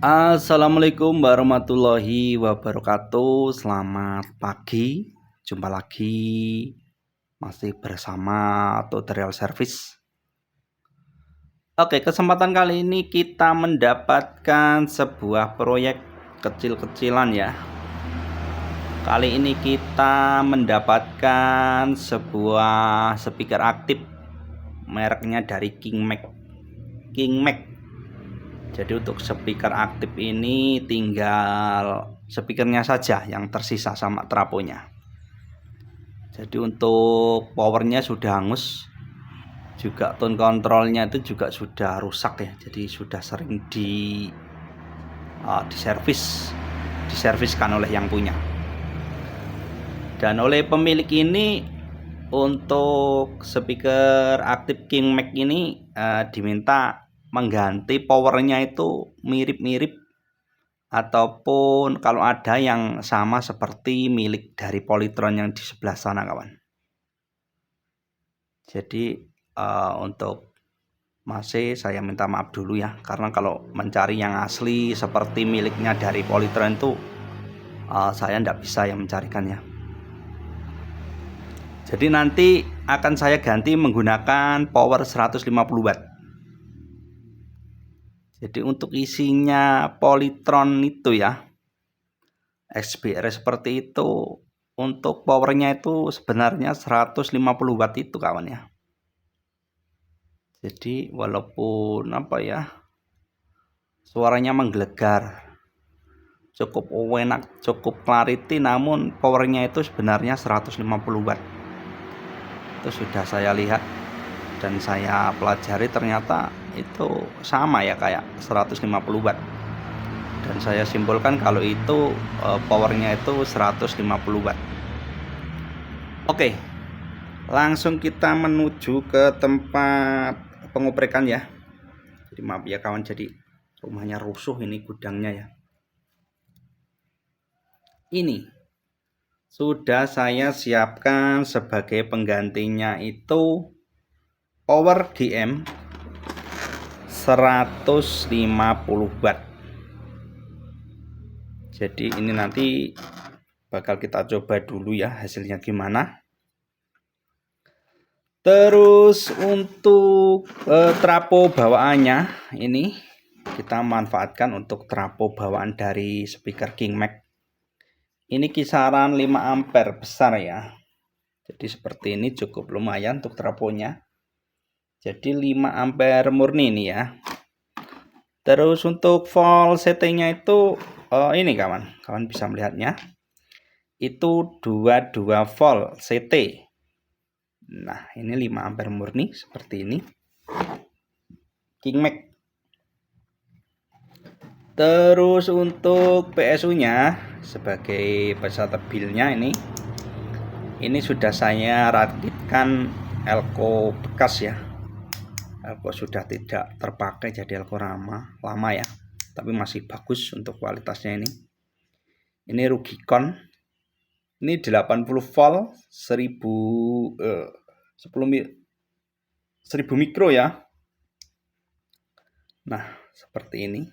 Assalamualaikum warahmatullahi wabarakatuh. Selamat pagi. Jumpa lagi masih bersama Tutorial Service. Oke, kesempatan kali ini kita mendapatkan sebuah proyek kecil-kecilan ya. Kali ini kita mendapatkan sebuah speaker aktif, mereknya dari Kingmax. Jadi untuk speaker aktif ini tinggal speakernya saja yang tersisa sama trafonya. Jadi untuk powernya sudah hangus, juga tone controlnya itu juga sudah rusak ya. Jadi sudah sering diserviskan oleh yang punya. Dan oleh pemilik ini untuk speaker aktif Kingmax ini diminta mengganti powernya itu mirip-mirip ataupun kalau ada yang sama seperti milik dari Polytron yang di sebelah sana kawan. Jadi untuk masih saya minta maaf dulu ya, karena kalau mencari yang asli seperti miliknya dari Polytron itu saya tidak bisa yang mencarikannya. Jadi nanti akan saya ganti menggunakan power 150 watt. Jadi untuk isinya Polytron itu ya, XBR seperti itu, untuk powernya itu sebenarnya 150 watt itu kawan ya. Jadi walaupun suaranya menggelegar, cukup enak, cukup clarity, namun powernya itu sebenarnya 150 watt. Itu sudah saya lihat dan saya pelajari, ternyata itu sama ya kayak 150 watt. Dan saya simpulkan kalau itu powernya itu 150 watt. Oke, langsung kita menuju ke tempat pengoprekan ya. Jadi maaf ya kawan, jadi rumahnya rusuh ini, gudangnya ya. Ini sudah saya siapkan sebagai penggantinya itu power GM 150 watt. Jadi ini nanti bakal kita coba dulu ya hasilnya gimana. Terus untuk trafo bawaannya ini kita manfaatkan untuk trafo bawaan dari speaker Kingmax. Ini kisaran 5 ampere besar ya. Jadi seperti ini cukup lumayan untuk trafonya. Jadi 5 ampere murni ini ya. Terus untuk volt CT-nya itu ini kawan bisa melihatnya. Itu 22 volt CT. Nah, ini 5 ampere murni seperti ini. Kingmax. Terus untuk PSU-nya sebagai peserta build-nya ini sudah saya rakitkan elko bekas ya. Elko sudah tidak terpakai, jadi elko lama ya, tapi masih bagus untuk kualitasnya ini. Ini Rugicon. Ini 80 volt 1000 mikro ya. Nah, seperti ini.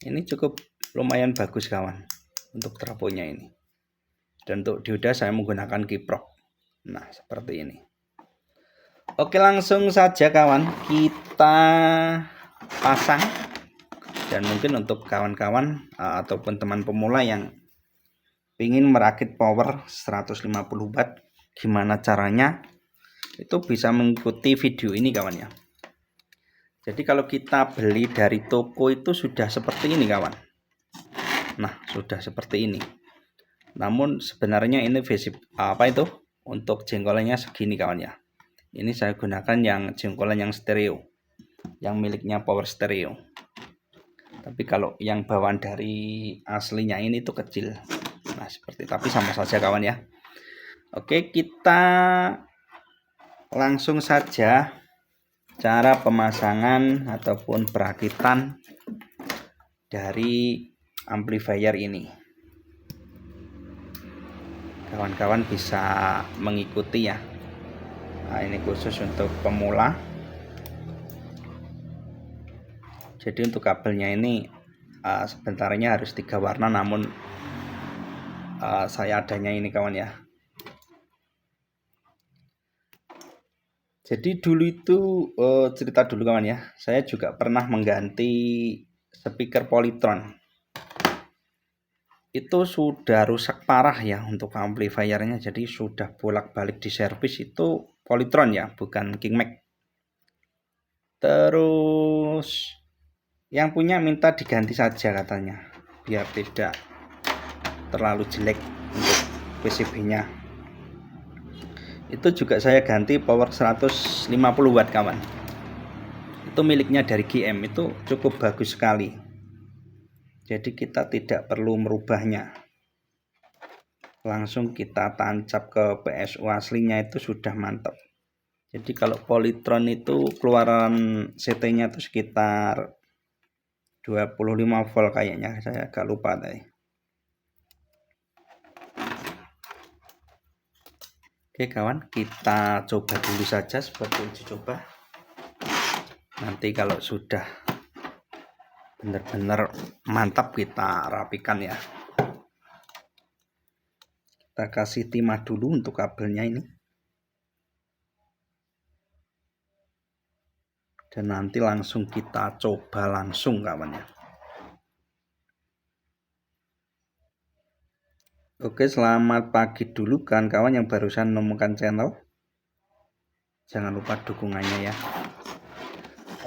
Ini cukup lumayan bagus kawan untuk trafonya ini. Dan untuk dioda saya menggunakan kiprok. Nah, seperti ini. Oke, langsung saja kawan kita pasang. Dan mungkin untuk kawan-kawan ataupun teman pemula yang ingin merakit power 150 watt, gimana caranya, itu bisa mengikuti video ini kawan ya. Jadi kalau kita beli dari toko itu sudah seperti ini kawan. Nah, sudah seperti ini. Namun sebenarnya ini untuk jengkolannya segini kawan ya. Ini saya gunakan yang jengkolan yang stereo, yang miliknya Power Stereo. Tapi kalau yang bawaan dari aslinya ini tuh kecil. Nah, tapi sama saja kawan ya. Oke, kita langsung saja cara pemasangan ataupun perakitan dari amplifier ini. Kawan-kawan bisa mengikuti ya. Nah, ini khusus untuk pemula. Jadi untuk kabelnya ini sebentarnya harus 3 warna, namun saya adanya ini kawan ya. Jadi dulu itu cerita dulu kawan ya, saya juga pernah mengganti speaker Polytron. Itu sudah rusak parah ya untuk amplifiernya, jadi sudah bolak-balik di servis. Itu Polytron ya, bukan King Mac. Terus yang punya minta diganti saja katanya, biar tidak terlalu jelek untuk PCB-nya. Itu juga saya ganti power 150 watt kawan. Itu miliknya dari GM, itu cukup bagus sekali. Jadi kita tidak perlu merubahnya, langsung kita tancap ke PSU aslinya, itu sudah mantap. Jadi kalau Polytron itu keluaran CT-nya itu sekitar 25 volt kayaknya, saya agak lupa tadi. Oke kawan, kita coba dulu saja seperti uji coba. Nanti kalau sudah benar-benar mantap kita rapikan ya. Kita kasih timah dulu untuk kabelnya ini. Dan nanti langsung kita coba langsung kawan ya. Oke, selamat pagi dulu kan kawan yang barusan menemukan channel. Jangan lupa dukungannya ya.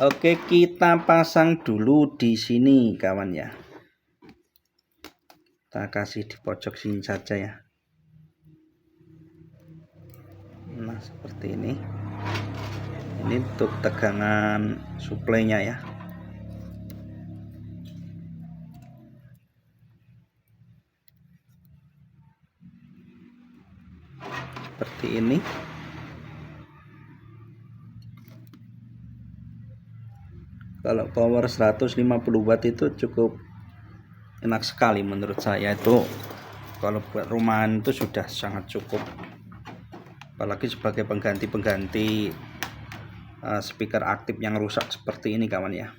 Oke, kita pasang dulu di sini kawan ya. Kita kasih di pojok sini saja ya. Nah, seperti ini. Ini untuk tegangan suplainya ya. Seperti ini. Kalau power 150 watt itu cukup enak sekali menurut saya. Itu kalau buat rumahan itu sudah sangat cukup, apalagi sebagai pengganti speaker aktif yang rusak seperti ini kawan ya.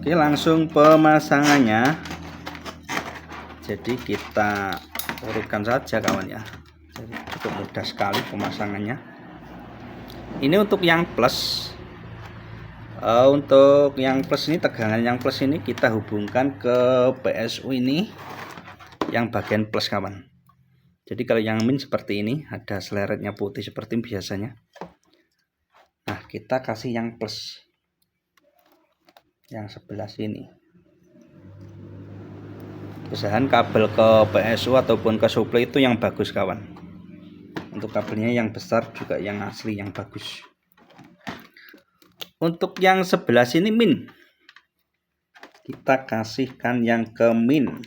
Oke, langsung pemasangannya. Jadi kita urutkan saja kawan ya. Jadi cukup mudah sekali pemasangannya. Ini untuk yang plus. Untuk yang plus ini, tegangan yang plus ini kita hubungkan ke PSU ini yang bagian plus kawan. Jadi kalau yang min seperti ini, ada seleretnya putih seperti biasanya. Nah, kita kasih yang plus yang sebelah sini. Usahakan kabel ke PSU ataupun ke suplai itu yang bagus kawan. Untuk kabelnya yang besar juga yang asli yang bagus. Untuk yang sebelah sini min, kita kasihkan yang ke min.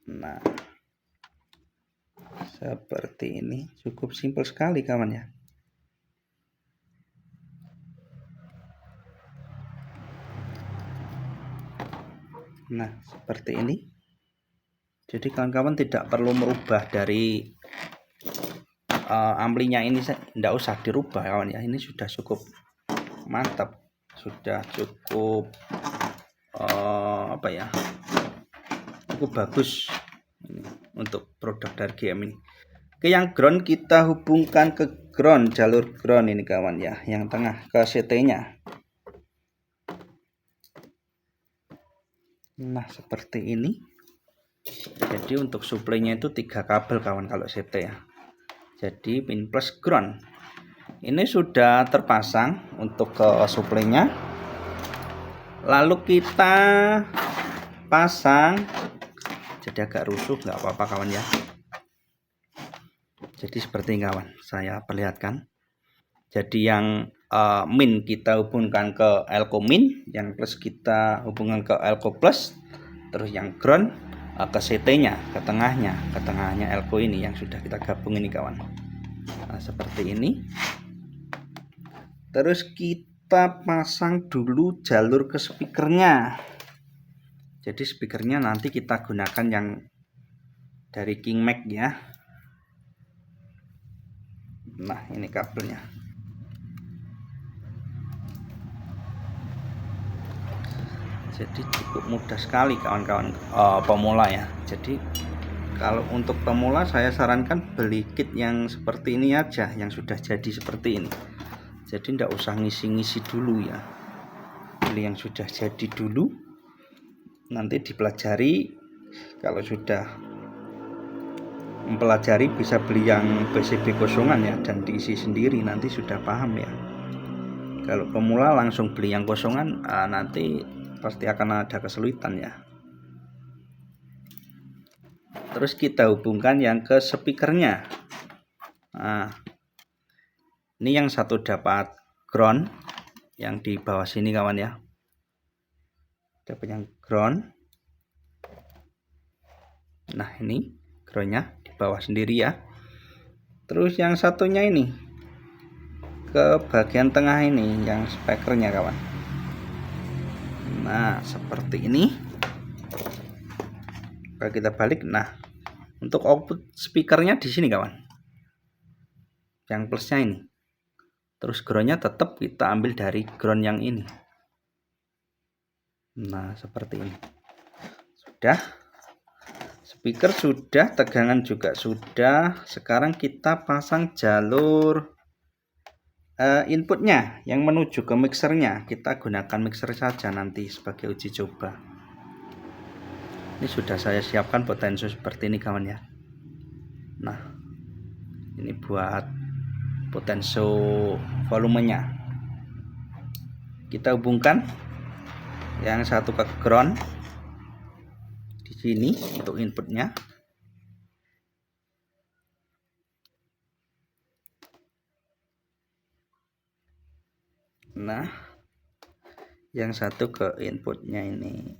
Nah, seperti ini, cukup simpel sekali kawan ya. Nah, seperti ini. Jadi kawan-kawan tidak perlu merubah dari amplinya ini, tidak usah dirubah kawan ya. Ini sudah cukup mantap, sudah cukup cukup bagus untuk produk dari GM ini. Oke, yang ground kita hubungkan ke ground, jalur ground ini kawan ya, yang tengah ke CT-nya. Nah, seperti ini. Jadi untuk suplainya itu 3 kabel kawan kalau CT ya. Jadi min plus ground. Ini sudah terpasang untuk ke suplainya. Lalu kita pasang. Jadi agak rusuh, nggak apa-apa kawan ya. Jadi seperti ini kawan, saya perlihatkan. Jadi yang min kita hubungkan ke elko min, yang plus kita hubungkan ke elko plus, terus yang ground ke CT-nya, ke tengahnya elko ini yang sudah kita gabung ini kawan. Nah, seperti ini. Terus kita pasang dulu jalur ke speakernya. Jadi speakernya nanti kita gunakan yang dari King Mac ya. Nah, ini kabelnya. Jadi cukup mudah sekali kawan-kawan pemula ya. Jadi kalau untuk pemula saya sarankan beli kit yang seperti ini aja, yang sudah jadi seperti ini. Jadi tidak usah ngisi-ngisi dulu ya. Beli yang sudah jadi dulu, nanti dipelajari. Kalau sudah mempelajari bisa beli yang PCB kosongan ya, dan diisi sendiri, nanti sudah paham ya. Kalau pemula langsung beli yang kosongan, nanti pasti akan ada kesulitan ya. Terus kita hubungkan yang ke speakernya. Nah, ini yang satu dapat ground yang di bawah sini kawan ya. Dapat yang ground. Nah, ini groundnya di bawah sendiri ya. Terus yang satunya ini ke bagian tengah ini, yang speakernya kawan. Nah, seperti ini. Kalau kita balik, nah untuk output speakernya di sini kawan, yang plusnya ini. Terus groundnya tetap kita ambil dari ground yang ini. Nah, seperti ini. Sudah, speaker sudah, tegangan juga sudah. Sekarang kita pasang jalur inputnya yang menuju ke mixernya. Kita gunakan mixer saja nanti sebagai uji coba. Ini sudah saya siapkan potensio seperti ini kawan ya. Nah, ini buat potensio volumenya. Kita hubungkan yang satu ke ground di sini untuk inputnya. Nah, yang satu ke inputnya ini.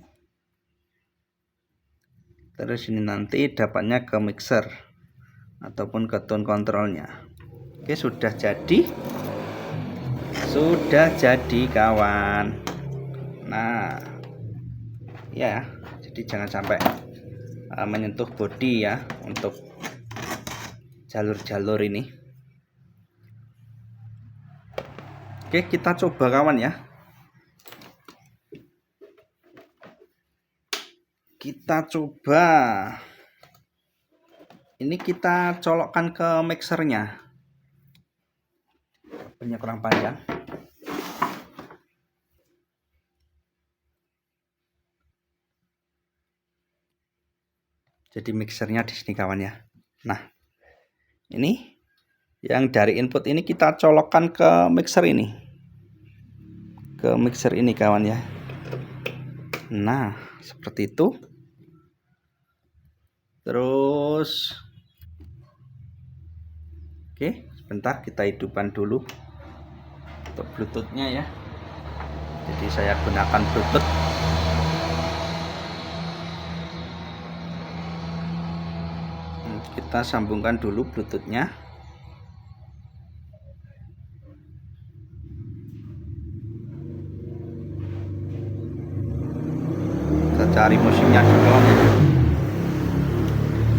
Terus ini nanti dapatnya ke mixer ataupun ke tone controlnya. Oke, sudah jadi. Sudah jadi kawan. Nah, ya, jadi jangan sampai menyentuh bodi ya untuk jalur-jalur ini. Oke, kita coba kawan ya. Kita coba. Ini kita colokkan ke mixernya. Kabelnya kurang panjang. Jadi mixernya di sini kawan ya. Nah, ini yang dari input ini kita colokkan ke mixer ini. Ke mixer ini kawan ya. Nah, seperti itu. Terus oke, sebentar kita hidupkan dulu untuk bluetoothnya ya. Jadi saya gunakan bluetooth. Kita sambungkan dulu bluetoothnya. Kita cari musiknya dulu.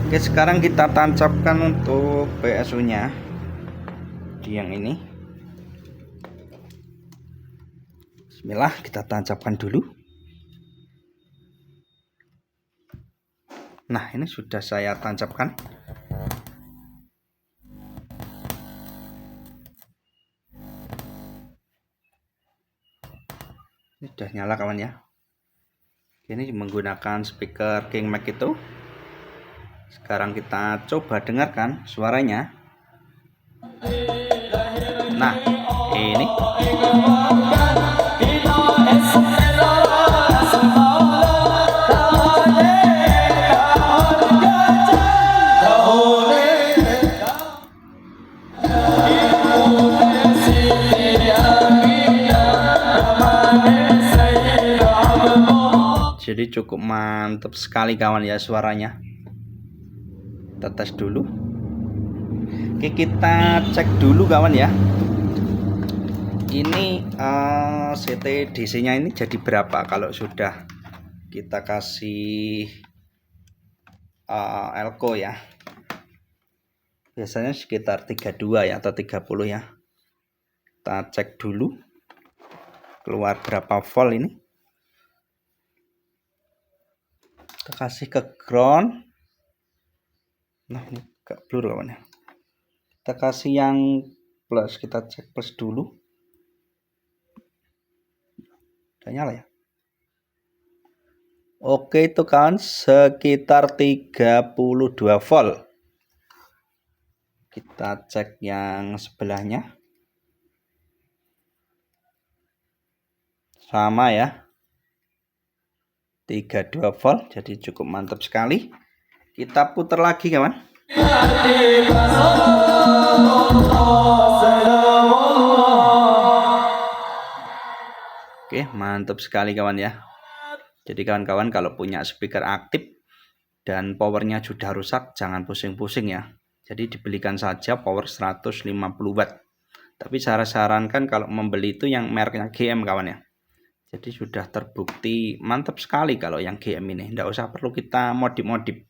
Oke, sekarang kita tancapkan untuk PSU nya di yang ini. Bismillah, kita tancapkan dulu. Nah, ini sudah saya tancapkan. Ini sudah nyala kawan ya. Ini menggunakan speaker King Mac itu. Sekarang kita coba dengarkan suaranya. Nah, ini. Jadi cukup mantap sekali kawan ya suaranya. Kita tes dulu. Oke, kita cek dulu kawan ya. Ini CT DC nya ini jadi berapa kalau sudah kita kasih elko ya, biasanya sekitar 32 ya atau 30 ya. Kita cek dulu keluar berapa volt ini. Kita kasih ke ground. Nah ini agak blur kawan ya. Kita kasih yang plus, kita cek plus dulu. Udah nyala ya. Oke itu kawan, sekitar 32 volt. Kita cek yang sebelahnya. Sama ya. 32 volt, jadi cukup mantap sekali. Kita putar lagi kawan. Oke, mantap sekali kawan ya. Jadi kawan-kawan kalau punya speaker aktif dan powernya sudah rusak, jangan pusing-pusing ya. Jadi dibelikan saja power 150 watt. Tapi saya sarankan kalau membeli itu yang mereknya GM kawan ya. Jadi sudah terbukti mantap sekali kalau yang GM ini. Tidak usah perlu kita modif-modif.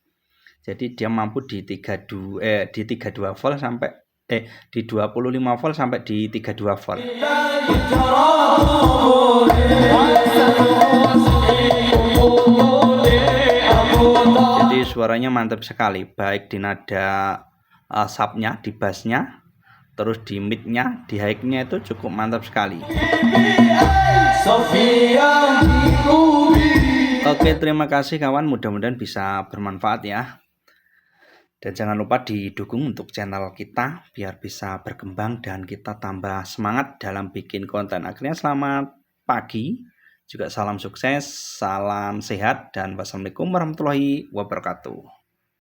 Jadi dia mampu di 32 volt sampai di 25 volt sampai di 32 volt. Jadi suaranya mantap sekali, baik di nada subnya, di bassnya, terus di midnya, di high-nya itu cukup mantap sekali. Oke, terima kasih kawan, mudah-mudahan bisa bermanfaat ya. Dan jangan lupa didukung untuk channel kita biar bisa berkembang dan kita tambah semangat dalam bikin konten. Akhirnya selamat pagi, juga salam sukses, salam sehat, dan wassalamualaikum warahmatullahi wabarakatuh.